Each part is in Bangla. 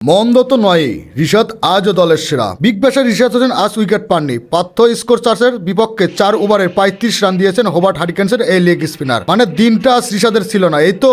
মন্দ তো নয়ই, রিশাদ আজও দলের সেরা। বিগ ব্যাশের রিশাদ হোসেন আজ উইকেট পাননি। পার্থ স্কোরচার্সের বিপক্ষে 4 ওভারে 35 রান দিয়েছেন হোবার্ট হারিকেন্সের এই লেগ স্পিনার। মানে দিনটা আজ রিশাদের ছিল না, এই তো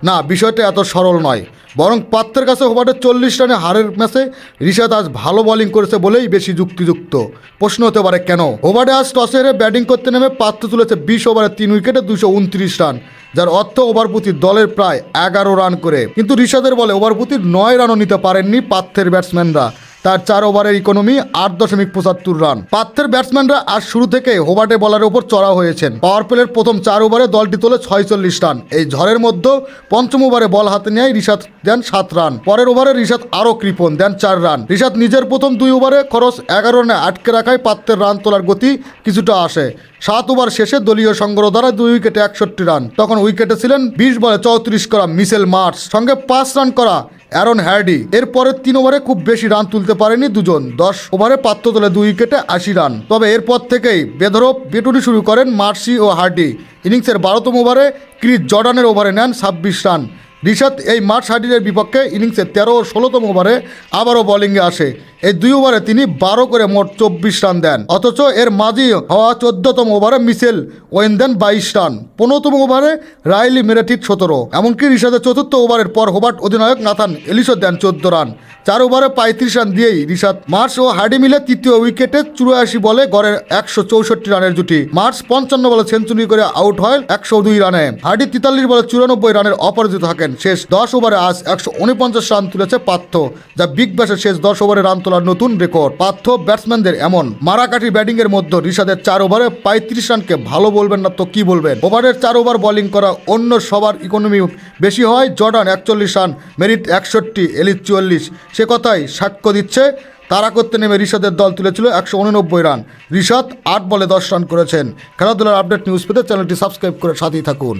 না, বিষয়টা এত সরল নয়। বরং পাত্রের কাছে হোবার্টের 40 রানে হারের ম্যাচে রিশাদ আজ ভালো বোলিং করেছে বলেই বেশি যুক্তিযুক্ত। প্রশ্ন হতে পারে কেন? হোবার্টে আজ টসে হেরে ব্যাটিং করতে নেমে পাত্র তুলেছে 20 ওভারে 3 উইকেটে 229 রান, যার অর্থ ওভার প্রতি দলের প্রায় 11 রান করে। কিন্তু রিশাদের বলে ওভার প্রতি 9 রানও নিতে পারেননি পাত্রের ব্যাটসম্যানরা। তার 4 ওভারের ইকোনমি 8.75 রান। পাত্রের ব্যাটসম্যানরা আজ শুরু থেকে হোবার্টে বলারের উপর চড়া হয়েছেন। পাওয়ার প্লের প্রথম 4 ওভারে দলটি তোলে 46 রান। এই ঝড়ের মধ্যে পঞ্চম ওভারে বল হাতে নেয় রিশাদ দেন 7 রান। পরের ওভারে রিশাদ আরও কৃপণ, দেন 4 রান। রিশাদ নিজের প্রথম 2 ওভারে খরচ 11 রানে আটকে রাখায় পাত্রের রান তোলার গতি কিছুটা আসে। 7 ওভার শেষে দলীয় সংগ্রহ দ্বারা 2 উইকেটে 61 রান। তখন উইকেটে ছিলেন 20 বলে 34 করা মিচেল মার্শ, সঙ্গে 5 রান করা অ্যারন হ্যার্ডি। এরপরের 3 ওভারে খুব বেশি রান তুলতে পারেনি দুজন। 10 ওভারে পাত্র তোলে 2 উইকেটে 80 রান। তবে এরপর থেকেই বেধরপ বেটুরি শুরু করেন মার্শি ও হার্ডি। ইনিংসের 12তম ওভারে ক্রিস জর্ডানের ওভারে নেন 26 রান। রিশাদ এই মার্শ হার্ডিনের বিপক্ষে ইনিংসের 13 ও 16তম ওভারে আবারও বোলিংয়ে আসে। এই 2 ওভারে তিনি 12 করে মোট 24 রান দেন। অথচ এর মাঝি হওয়া 14তম ওভারে মিচেল ওয়েন দেন 22 রান। 15তম ওভারে রাইলি মেরেটিট 17। এমনকি রিশাদের 4র্থ ওভারের পর হোবার্ট অধিনায়ক নাথান এলিসও দেন 14 রান। 4 ওভারে 35 রান দিয়েই রিশাদ, মার্শ ও হার্ডি মিলে তৃতীয় উইকেটে 84 বলে গড়ের 164 রানের জুটি। মার্শ 55 বলে সেঞ্চুরি করে আউট হয় 102 রানে। হার্ডি 43 বলে 94 রানের অপরাজিত থাকেন। শেষ 10 ওভারে আজ 149 রান তুলেছে পার্থ, যা বিগ ব্যাশের শেষ 10 ওভারে রান তোলার নতুন রেকর্ড। পার্থ ব্যাটসম্যানদের এমন মারাকাঠি ব্যাটিং এর মধ্যে রিশাদের 4 ওভারে 35 রানকে ভালো বলবেন না তো কি বলবেন? ওভারের 4 ওভার বোলিং করা অন্য সবার ইকোনমি বেশি হয়। Jordan 41 run, Merritt 61, Ellis 44। সে কথাই সাক্ষ্য দিচ্ছে তাড়া করতে নেমে রিশাদের দল তুলেছিল 189 রান। রিশাদ 8 বলে 10 রান করেছেন। খেলাধুলার আপডেট নিউজ পেতে চ্যানেলটি সাবস্ক্রাইব করে সাথেই থাকুন।